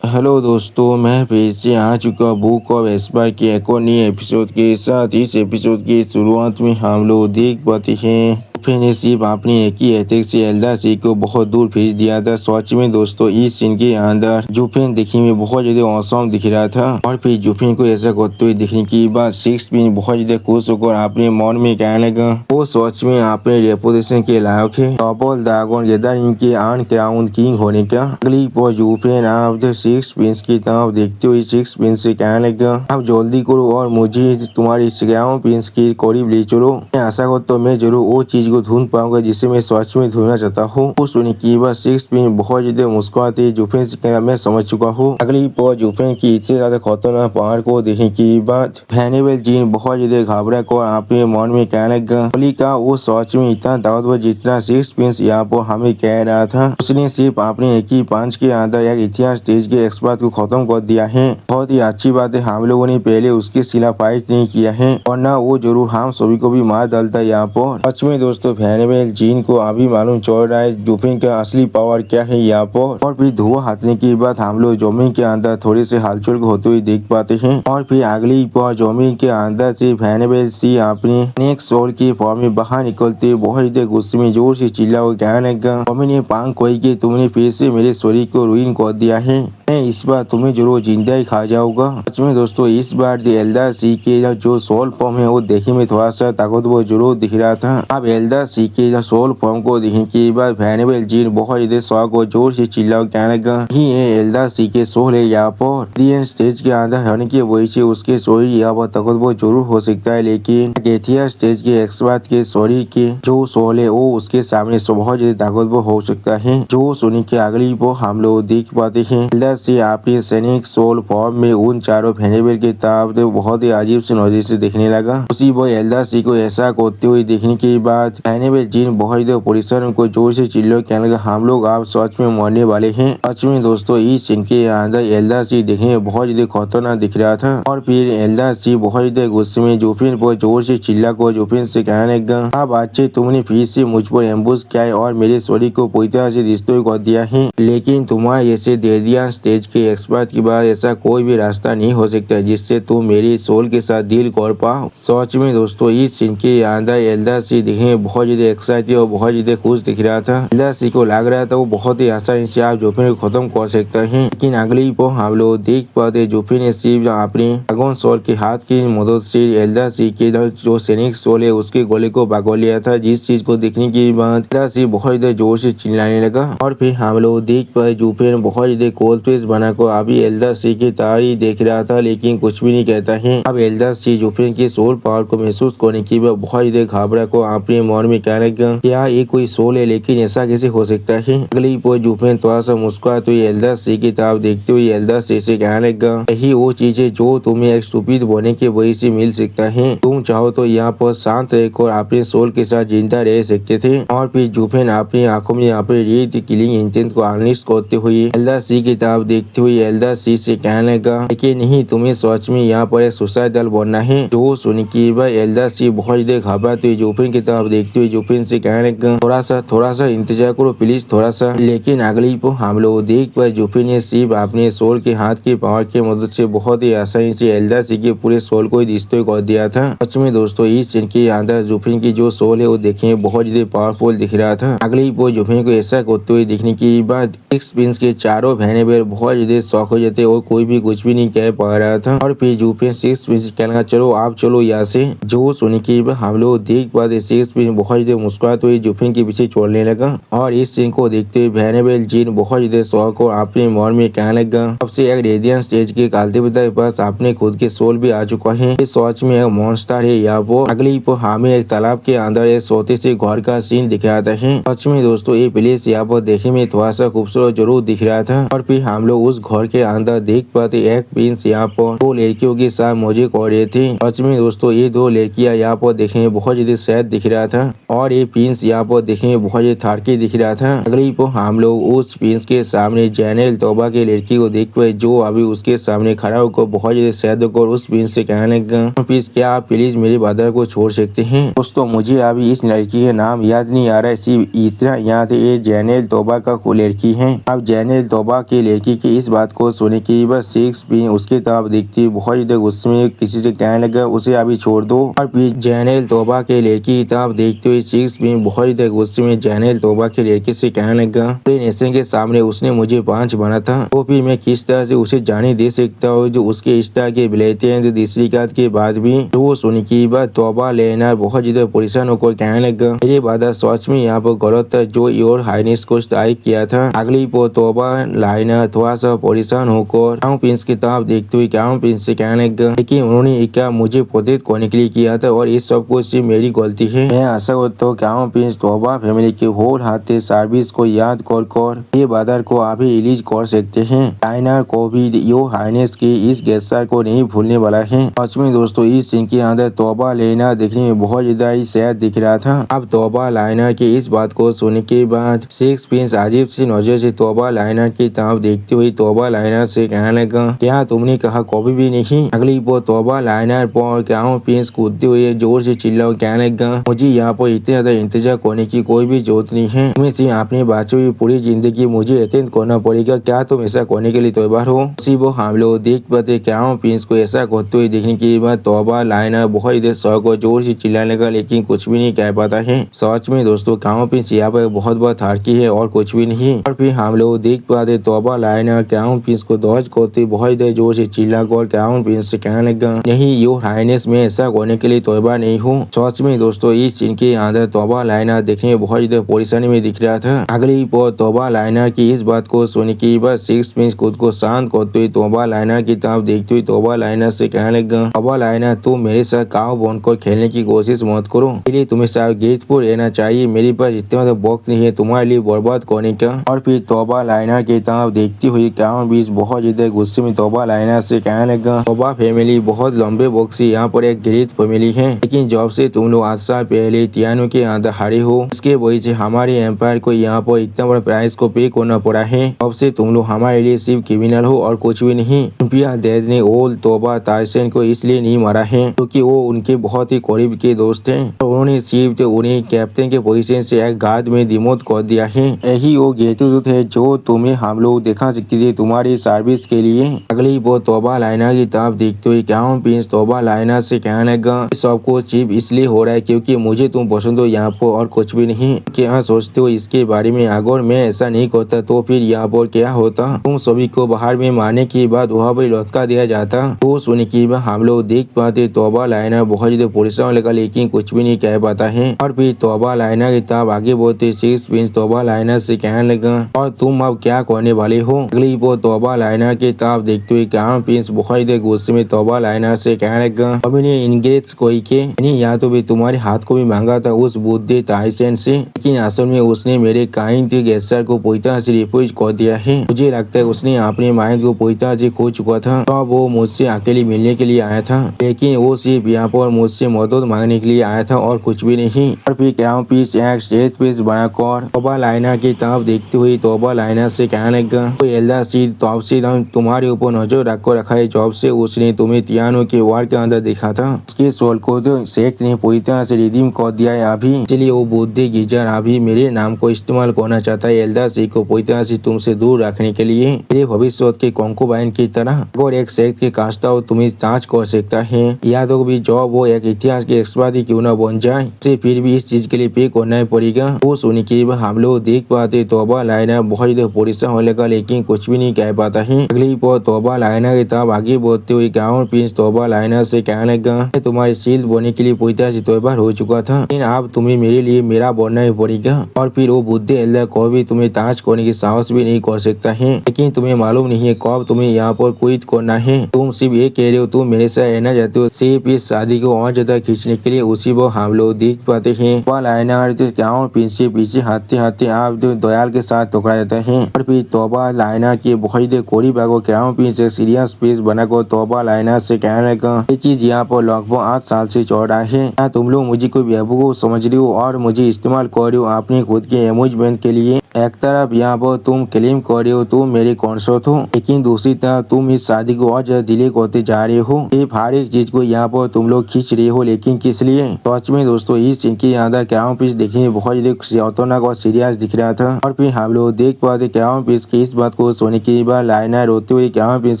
Hello दोस्तों, मैं फिर से आ चुका बुक ऑफ एस्पायर के एक और नए एपिसोड के साथ। इस एपिसोड की शुरुआत में हम लोग देख पाते हैं जुफे ने सिर्फ अपनी एक ही अटैक से एल्दासी को बहुत दूर भेज दिया था। सच में दोस्तों, इस सीन के अंदर जुफेन देखने में बहुत ज्यादा औसम दिख रहा था और फिर जुफेन को ऐसा करते हुए देखने के बाद सिक्स पिन बहुत ज्यादा खुश होकर अपने मन में कहने लगा वो सच में अपने रेपुटेशन के लायक है डबल ड्रैगन गैदरिंग के अनक्राउंड किंग होने का। अगली पर जुफेन आप सिक्स पिंस की तरफ देखते हुए सिक्स पिंस से कहने लगा आप जल्दी करो और मुझे तुम्हारी क्राउन पिंस के करीब ले चलो। मैं आशा करता हूँ मैं जरूर वो चीज को ढूंढ पाऊंगा जिसे मैं सच में ढूंढना चाहता हूँ। वो सुनने के बाद सिक्स पिन बहुत ज्यादा मुस्कुराते जुफेन से कहना मैं समझ चुका हूँ। अगली पर जुफेन की इतने ज्यादा खतरनाक पहाड़ को देखने के बाद हैनिबल जीन बहुत ज्यादा घबरा कर अपने मन में कहने लगा होली का वो सच में इतना ताकतवर जितना सिक्स पिंस यहाँ पर हमें कह रहा था। उसने सिर्फ अपने एक ही पंच के अंदर एक इतिहास तेज के एक्सपर्ट को खत्म कर दिया है। बहुत ही अच्छी बात है हम लोगों ने पहले उसके सिला फाइट नहीं किया है वरना वो जरूर हम सभी को भी मार डालता यहाँ पर। सच में दोस्तों हैनिबल जीन को अभी मालूम चल रहा है जुफेन का असली पावर क्या है यहाँ पर। और फिर धुआं हटने के बाद हम लोग जमीन के अंदर थोड़े से हलचल होते हुए देख पाते हैं और फिर अगली पर जमीन के अंदर से हैनिबल सी अपने नेक्स्ट सोल की फॉर्म में बाहर निकलते बहुत ही गुस्से में जोर से चिल्ला और कहने लगा मैंने पांग कोई कि तुमने फिर से मेरे शरीर को रुइन कर दिया है। मैं इस बार तुम्हें जरूर जिंदा ही खा जाऊंगा। सच में दोस्तों इस बार एल्डर सी के जो सोल फॉर्म है वो देखने में थोड़ा सा ताकतवर जरूर दिख रहा था। अब एल्डर सी के सोल फॉर्म को देखने के बाद हैनिबल जीन बहुत ज्यादा शौक और जोर से चिल्ला कहने लगा ही एल्डर सी के सोल है यहाँ पर स्टेज के अंदर होने की वजह से उसके शरीर यहाँ पर ताकतवर जरूर हो सकता है लेकिन गेथिया स्टेज के एक्सपर्ट के शरीर के जो सोल है वो उसके सामने बहुत ज्यादा ताकतवर हो सकता है। जो सुनी के अगली वो हम लोग देख पाते हैं से अपनी सैनिक सोल फॉर्म में उन चारों हैनिबल के तरफ बहुत ही अजीब सी नजर से देखने लगा। उसी वो एल्डर सी को ऐसा करते हुए देखने के बाद हैनिबल जीन बहुत ही परेशान को जोर से चिल्ला कहने लगा हम लोग आप सच में मरने वाले हैं। सच में दोस्तों इस सीन के अंदर एल्डर सी देखने में बहुत ज्यादा खतरनाक दिख रहा था और फिर एल्डर सी बहुत ज्यादा गुस्से में जुफेन पर जोर से चिल्ला को जुफेन से कहने लगा अब अच्छे तुमने फिर से मुझ पर एम्बुश किया है और मेरे शरीर को पूरी तरह से डिस्ट्रॉय कर दिया है लेकिन तुम्हारे ऐसे डेडियन स्टेज के एक्सपर्ट के बाद ऐसा कोई भी रास्ता नहीं हो सकता जिससे तुम मेरी सोल के साथ डील कर पाओ। सच में दोस्तों इस सीन के अंदर एल्डर सी दिखने में बहुत ज्यादा एक्साइटेड और बहुत ज्यादा खुश दिख रहा था। एल्डर सी को लग रहा था वो बहुत ही आसानी से आप जुफेन को खत्म कर सकता है लेकिन अगली पर हम लोग देख पाते जुफेन ने सिर्फ अपने ड्रैगन सोल के हाथ की मदद से एल्डर सी के जो सैनिक सोल है उसके गोले को भगा लिया था। जिस चीज को देखने के बाद एल्डर सी बहुत ज्यादा जोर से चिल्लाने लगा और फिर हम लोग देख पाए जुफेन बहुत ज्यादा कोल्ड फेस बना को अभी एल्डर सी की तारी देख रहा था लेकिन कुछ भी नहीं कहता है। अब एल्डर सी जुफेन के सोल पावर को महसूस करने की बहुत ज्यादा घबरा को अपने मन में कहने लगा क्या ये कोई सोल है लेकिन ऐसा कैसे हो सकता है। अगली पर जुफेन थोड़ा सा मुस्कुराते हुए एल्डर सी की तरफ देखते हुए एल्डर सी से कहने लगा यही वो चीज है जो तुम्हें एक स्टूपिड होने की वजह से मिल सकता है। तुम चाहो तो यहाँ पर शांत रहकर अपने सोल के साथ जिंदा रह सकते थे। और फिर जुफेन अपनी आंखों में यहाँ पे रीड किलिंग इंटेंट को अनलिस्ट करते हुए एल्डर सी की तरफ देखते हुए एल्डर सी से कहने लगा लेकिन नहीं तुम्हें सच में यहाँ पर एक सुसाइडल बनना है। जो सुन के बाद एल्डर सी बहुत ज्यादा घबराते हुए जुफेन की तरफ देखते हुए जुफेन से कहने लगा थोड़ा सा इंतजार करो प्लीज थोड़ा सा। लेकिन अगली को हम लोग देख पाए जुफेन ने सिर्फ अपने सोल के हाथ की पावर की मदद से बहुत ही आसानी से एल्डर सी के पूरे सोल को डिस्ट्रॉय कर दिया था। सच में दोस्तों इस सीन के अंदर जुफेन की जो सोल है वो देखने में बहुत ज्यादा पावरफुल दिख रहा था। अगली पर जुफेन को ऐसा करते हुए देखने के बाद सिक्स पिंस के चारों हैनिबल बहुत ज्यादा शौक हो जाते और कोई भी कुछ भी नहीं कह पा रहा था। और फिर जुफेन सिक्स पिंस कहने लगा चलो आप चलो यहाँ से। जो सुनने के बाद हम लोग देख पाते सिक्स पिंस बहुत ज्यादा मुस्कुराते हुए जुफेन के पीछे छोड़ने लगा और इस सीन को देखते हुए हैनिबल जीन बहुत ज्यादा शौक और अपने मन में कहने लगा अब से एक रेडियन स्टेज के कालते पिता के पास अपने खुद के सोल भी आ चुका है। इस सच में एक मॉन्स्टर है यहाँ पर। अगली पर हमें एक तालाब के अंदर एक छोटे से घर का सीन दिखाता है। सच में दोस्तों ये प्लेस यहाँ पर देखने में थोड़ा सा खूबसूरत जरूर दिख रहा था। और फिर हम लोग उस घर के अंदर देख पाते एक प्रिंस यहाँ पर दो लड़कियों के साथ मौजे कर रहे थे। सच में दोस्तों ये दो लड़कियां यहाँ पर देखने में बहुत ज्यादा सैड दिख रहा था और ये प्रिंस यहाँ पर देखने में बहुत ज्यादा थाड़की दिख रहा था। अगली पर हम लोग उस प्रिंस के सामने जैनेल तोबा की लड़की को देख पाए जो अभी उसके सामने खड़ा होकर बहुत ज्यादा सैड होकर उस प्रिंस से कहने लगा प्लीज क्या आप प्लीज मेरे ब्रदर को छोड़ सकते हैं। दोस्तों मुझे अभी इस लड़की का नाम याद नहीं आ रहा है सिर्फ इतना याद है ये जैनेल तोबा का लड़की है। अब जैनेल तोबा की लड़की की इस बात को सुने की बस सिक्स भी उसकी तरफ देखती बहुत ज्यादा गुस्से में किसी से कहने लगा उसे अभी छोड़ दो। और फिर जैनल तोबा के लड़की की तरफ देखते हुए सिक्स भी बहुत ज्यादा गुस्से में जैनल तोबा के लड़की से कहने लगा नेशन के सामने उसने मुझे 5 बना था तो फिर मैं किस तरह से उसे जाने दे सकता हूँ जो उसके इस तरह के बिलेते हैं तीसरी कात के बाद भी। तो वो सुन की बात तोबा लेना बहुत ज्यादा परेशान होकर कहने लगा मेरी बात सच में यहाँ पर गलत था जो योर हाइनेस को स्ट्राइक किया था। अगली पो तोबा लाइना थोड़ा सा परेशान होकर क्राउन प्रिंस की तरफ देखते हुए क्राउन प्रिंस से कहने लगा लेकिन उन्होंने क्या मुझे प्रोटेक्ट करने के लिए किया था और इस सब कुछ सिर्फ मेरी गलती है। मैं आशा करता हूँ क्राउन प्रिंस तोबा फैमिली के होल हार्टेड सर्विस को याद कर ये बादर को अभी रिलीज कर सकते हैं। लाइना को भी योर हाइनेस की इस गेस्चर को नहीं भूलने वाला है। सच में दोस्तों इस सीन के अंदर तोबा लेना देखने में बहुत ज्यादा ही सैड दिख रहा था। अब तोबा लाइना की इस बात को सुनने के बाद सिक्स प्रिंस अजीब सी नजर से तोबा लाइना की तरफ देखते हुए तोबा लाइना से कहने लगा क्या तुमने कहा कभी भी नहीं। अगली वो तोबा लाइना पर क्राउन प्रिंस कूदते हुए जोर से चिल्ला कहने लगा मुझे यहाँ पर इतने ज्यादा इंतजार करने की कोई भी जरूरत नहीं है। तुम्हें से अपने बच्चों की पूरी जिंदगी मुझे अटेंड करना पड़ेगा। क्या तुम ऐसा करने के लिए तैयार हो। उसी वो हम लोग देख पाते क्राउन प्रिंस को ऐसा करते हुए देखने के बाद तोबा लाइना बहुत ही शौक और जोर से चिल्लाने लगा लेकिन कुछ भी नहीं कह पाता है। सच में दोस्तों क्राउन प्रिंस यहाँ पर बहुत बार थारकी है और कुछ भी नहीं। और फिर हम लोग देख पाते तोबा लाइना क्राउन प्रिंस को दौज करते बहुत ही जोर से चिल्ला कर क्राउन प्रिंस से कहने लगा नहीं योर हाइनेस में ऐसा करने के लिए तैयार नहीं हूँ। सच में दोस्तों इस सीन के अंदर तोबा लाइना देखने में बहुत ज्यादा परेशानी में दिख रहा था। अगली पर तोबा लाइना की इस बात को सुन के बाद सिक्स प्रिंस खुद को शांत करते हुए तोबा लाइना की तरफ देखते हुए तोबा लाइना से कहने लगा तोबा लाइना तुम मेरे साथ काव बनकर खेलने की कोशिश मत करो। इसलिए तुम्हें साथ ग्रेटफुल रहना चाहिए। मेरे पास इतना वक्त नहीं है तुम्हारे लिए बर्बाद करने का। और फिर तोबा लाइना की तरफ देखती हुई क्राउन प्रिंस बहुत ज्यादा गुस्से में तोबा लाइना से कहने लगा तोबा फैमिली बहुत लंबे वक्त से यहाँ पर एक ग्रेट फैमिली है लेकिन जब से तुम लोग 8 साल पहले तियानो के अंदर हारे हो इसके वजह से हमारे एम्पायर को यहाँ पर इतना बड़ा प्राइस को पे करना पड़ा है। अब से तुम लोग हमारे लिए सिर्फ क्रिमिनल हो और कुछ भी नहीं। रुपया डैड ने ओल तोबा ताइसन को इसलिए नहीं मारा है क्योंकि वो उनके बहुत ही करीब के दोस्त हैं। तो उन्होंने सिर्फ उन्हें कैप्टन के पोजीशन से एक गार्ड में डिमोट कर दिया है। यही वो ग्रेटिट्यूड है जो तुम्हें हम लोग दिखा सकते थे तुम्हारी सर्विस के लिए। अगली वो तोबा लाइना की तरफ देखते हुए क्राउन प्रिंस तोबा लाइना से कहने लगा सब कुछ सिर्फ इसलिए हो रहा है क्योंकि मुझे तुम पसंद हो यहाँ पर और कुछ भी नहीं। क्या सोचते हो इसके बारे में। अगर मैं ऐसा नहीं करता तो फिर यहाँ पर क्या होता। तुम सभी को बाहर में मारने के बाद वहाँ पर लौटका दिया जाता। तो सुनने के बाद हम लोग देख पाते तोबा लाइना बहुत ज्यादा परेशान लगा लेकिन कुछ भी नहीं कह पाता है। और फिर तोबा लाइना की तरफ आगे बढ़ते सिक्स प्रिंस तोबा लाइना से कहने लगा और तुम अब क्या करने वाले हो। अगली वो तोबा लाइना की तरफ देखते हुए क्राउन प्रिंस बहुत ज्यादा गुस्से में तोबा लाइना से कहने लगा अभी ने इंग्रेज कोई के या तो भी तुम्हारे हाथ को भी मांगा था उस बुद्धि ताइसन से लेकिन असल में उसने मेरे काइंड के गेस्टर को पूरी तरह से रिफ्यूज कर दिया है। मुझे लगता है उसने अपने माइंड को पूरी तरह से खो चुका था। तो वो मुझसे अकेले मिलने के लिए आया था लेकिन वो सिर्फ यहाँ पर मुझसे मदद मांगने के लिए आया था और कुछ भी नहीं। और फिर क्राउन प्रिंस एक स्टेज पीस बनाकर तोबा लाइना की तरफ देखते हुए तोबा लाइना से कहने लगा तो एल्डा सीड तब से तुम्हारे ऊपर नजर रखकर रखा है जब से उसने तुम्हें तियानो के वार के अंदर देखा था। उसके सोल को तो शेख ने पूरी तरह से रिडीम कर दिया है अभी। इसलिए वो बुद्धि गिजर अभी मेरे नाम को इस्तेमाल करना चाहता है एल्डा सीड को पूरी तरह से तुमसे दूर रखने के लिए मेरे भविष्य के कंकुबाइन की तरह। अगर एक शेख के कास्ता हो तुम्हें जांच कर सकता है या तो भी जब वो एक इतिहास के एक्सपर्ट ही क्यों न बन जाए से फिर भी इस चीज के लिए पे करना पड़ेगा। वो सुनने के बाद हम लोग देख पाते तोबा लाइना बहुत ज्यादा परेशान होने लगा लेकिन कुछ भी नहीं कह पाता है। अगली पर तोबा लाइना की तरफ आगे बढ़ते हुए क्राउन प्रिंस तोबा लाइना से कहने लगा तुम्हारे शील्ड बनने के लिए पूरी तरह से तैयार हो चुका था लेकिन अब तुम्हें मेरे लिए मेरा बनना ही पड़ेगा। और फिर वो बुद्धि एल्डा को भी तुम्हें ताज करने की साहस भी नहीं कर सकता है लेकिन तुम्हें मालूम नहीं है कब तुम्हें यहाँ पर क्विट करना है। तुम सिर्फ ये कह रहे हो तुम मेरे साथ रहना चाहते हो सिर्फ इस शादी को और ज्यादा खींचने के लिए। उसी वो हम लोग देख पाते हैं तोबा लाइना क्राउन प्रिंस से पीछे हाथते हाथते आप दयाल के साथ टकरा जाता है। और फिर तोबा लाइना की बहुत करीब आगे क्राउन प्रिंस एक सीरियस पेश बनाकर तोबा लाइना से कहने लगा ये चीज यहाँ पर लगभग 8 साल से चल रहा है। क्या तुम लोग मुझे कोई बेवकूफ समझ रहे हो और मुझे इस्तेमाल कर रहे हो अपने खुद के एम्यूजमेंट के लिए। एक तरफ यहाँ पर तुम क्लेम कर रहे हो तुम मेरे कॉन्सर्ट हो लेकिन दूसरी तरफ तुम इस शादी को और ज्यादा डिले करते जा रहे हो। सिर्फ हर एक चीज को यहाँ पर तुम लोग खींच रहे हो लेकिन किस लिए। सच में दोस्तों इस सीन के अंदर क्राउन प्रिंस देखने में बहुत ज्यादा खतरनाक और सीरियस दिख रहा था। और फिर हम लोग देख पाते क्राउन प्रिंस की इस बात को सुनने के बाद लाइनर रोते हुए क्राउन प्रिंस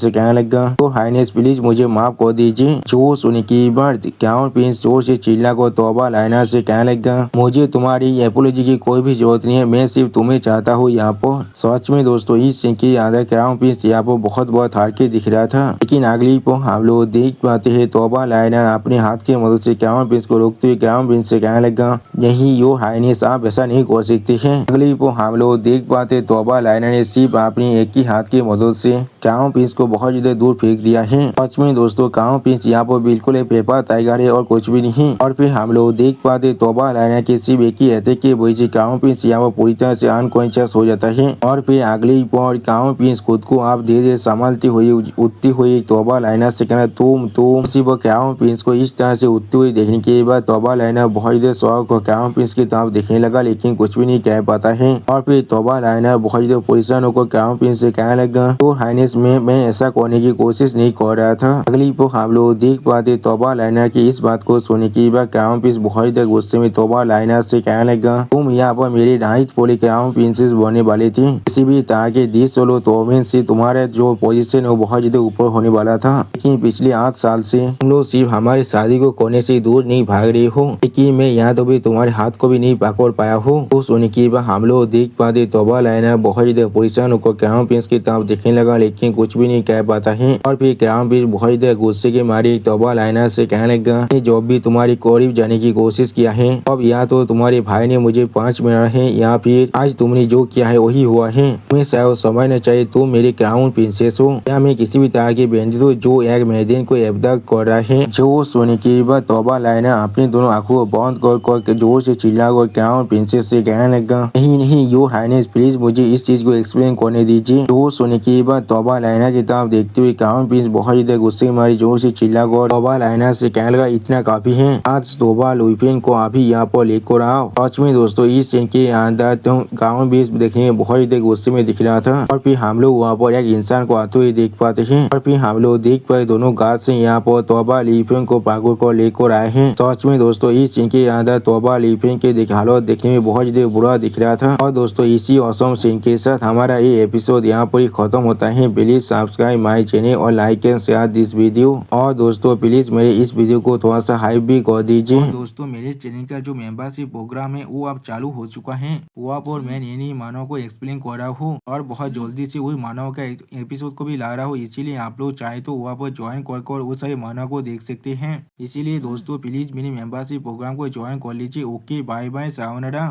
से कहने लगा, तो हाइनेस प्लीज मुझे माफ कर दीजिए। जो सुनने के बाद क्राउन प्रिंस जोर से चिल्ला को तौबा लाइनर से कहने लगा, मुझे तुम्हारी एपोलॉजी की कोई भी जरूरत नहीं है, मैं सिर्फ तुम्हें चाहता हूँ यहाँ पर। सच में दोस्तों इस सीन के अंदर क्राउन प्रिंस यहाँ पर बहुत हार के दिख रहा था, लेकिन अगली पर हम लोग देख पाते हैं तौबा लाइनर अपने हाथ की मदद से क्राउन प्रिंस को रोकते हुए क्राउन प्रिंस से कहने लगा, नहीं योर हाइनेस आप ऐसा नहीं कर सकते हैं। अगली पर हम लोग देख पाते तौबा लाइनर ने सिर्फ अपनी एक ही हाथ की मदद से क्राउन प्रिंस को बहुत ज्यादा दूर फेंक दिया है। सच में दोस्तों क्राउन प्रिंस यहाँ पर बिल्कुल पेपर टाइगर है और कुछ भी नहीं। और फिर हम लोग देख पाते तौबा लाइनर के सिर्फ एक ही अटैक की वजह से क्राउन प्रिंस यहाँ पर पूरी तरह से अनकॉन्शियस हो जाता है। और फिर अगली पर क्राउन प्रिंस खुद को आप धीरे धीरे संभालती हुई उठती हुई तौबा लाइनर से कहना, तुम सिर्फ क्राउन प्रिंस को इस तरह से उठते हुए देखने के बाद तौबा लाइनर बहुत ज्यादा शौक और क्राउन प्रिंस की तरफ देखने लगा, लेकिन कुछ भी नहीं कह पाता है। और फिर तौबा लाइनर बहुत ज्यादा परेशान होकर क्राउन प्रिंस से कहने लगा, तो हाइनेस में मैं ऐसा करने की कोशिश नहीं कर रहा था। अगली पर हम लोग देख पाते तौबा लाइनर की इस बात को सुनने के बाद क्राउन प्रिंस बहुत ज्यादा गुस्से में तौबा लाइनर से कहने लगा, तुम यहाँ पर मेरी नाइट पोली क्राउन प्रिंसेस बनने वाली थी, किसी भी तरह के डिस सोलो तो से तुम्हारा जो पोजीशन है वो बहुत ज्यादा ऊपर होने वाला था। लेकिन पिछले 8 साल से तुम लोग सिर्फ हमारी शादी को करने से दूर नहीं भाग रही हो, लेकिन मैं यहाँ तो भी तुम्हारे हाथ को भी नहीं पकड़ पाया हूँ। तो सुनने के बाद हम लोग देख पाते तौबा लाइनर बहुत ज्यादा परेशान होकर क्राउन प्रिंस की तरफ देखने लगा, लेकिन कुछ भी नहीं कह पाता है। और फिर क्राउन प्रिंस बहुत ज्यादा गुस्से के मारे तौबा लाइनर से कहने लगा, जो भी तुम्हारी करीब जाने की कोशिश किया है, अब या तो तुम्हारे भाई ने मुझे 5 मिनट है या फिर आज तुमने जो किया है वही हुआ है। तुम्हें शायद समझना चाहिए तुम मेरी क्राउन प्रिंसेस हो, या मैं किसी भी तरह के बैंडिट हूँ जो एक मैदान को अबदक कर रहा है। जो सुनने के बाद तौबा लाइनर अपने दोनों आंखों को बंद कर जोर से चिल्ला कर क्राउन प्रिंसेस से कहने लगा, नहीं योर हाइनेस प्लीज मुझे इस चीज को एक्सप्लेन करने दीजिए। जो सुनने के बाद तौबा लाइनर की तरफ देखते हुए क्राउन प्रिंस बहुत ज्यादा गुस्से में मारी जोर से चिल्ला कर तौबा लाइनर से कहने लगा, इतना काफी है, आज तौबा लुइफिन को अभी यहाँ पर लेकर आओ। सच में दोस्तों इस सीन के अंदर तो क्राउन प्रिंस देखने में बहुत ज्यादा गुस्से में दिख रहा था। और फिर हम लोग वहाँ पर एक इंसान को आते हुए देख पाते हैं। और फिर हम लोग देख पाए दोनों गार्ड से यहाँ पर तौबा लुइफिन को पागल को लेकर आए हैं। सच में दोस्तों इस सीन के अंदर तौबा लुइफिन के हालत देखने में बहुत ज्यादा बुरा दिख रहा था। और दोस्तों इसी औसम सीन के साथ हमारा ये एपिसोड यहाँ पर ही खत्म होता है। प्लीज सब्सक्राइब माई चैनल और like and share this video. और दोस्तों प्लीज मेरे इस वीडियो को थोड़ा सा हाइप भी कर दीजिए। दोस्तों मेरे चैनल का जो मेंबरशिप प्रोग्राम है वो अब चालू हो चुका है, वहाँ पर मैं नई मानव को एक्सप्लेन कर रहा हूँ और बहुत जल्दी से वही मानव का एपिसोड को भी ला रहा हूँ। इसीलिए आप लोग चाहे तो वहाँ पर ज्वाइन कर वो सारे मानव को देख सकते हैं। इसीलिए दोस्तों प्लीज मेरी मेंबरशिप प्रोग्राम को ज्वाइन कर लीजिए। Okay bye bye sayonara.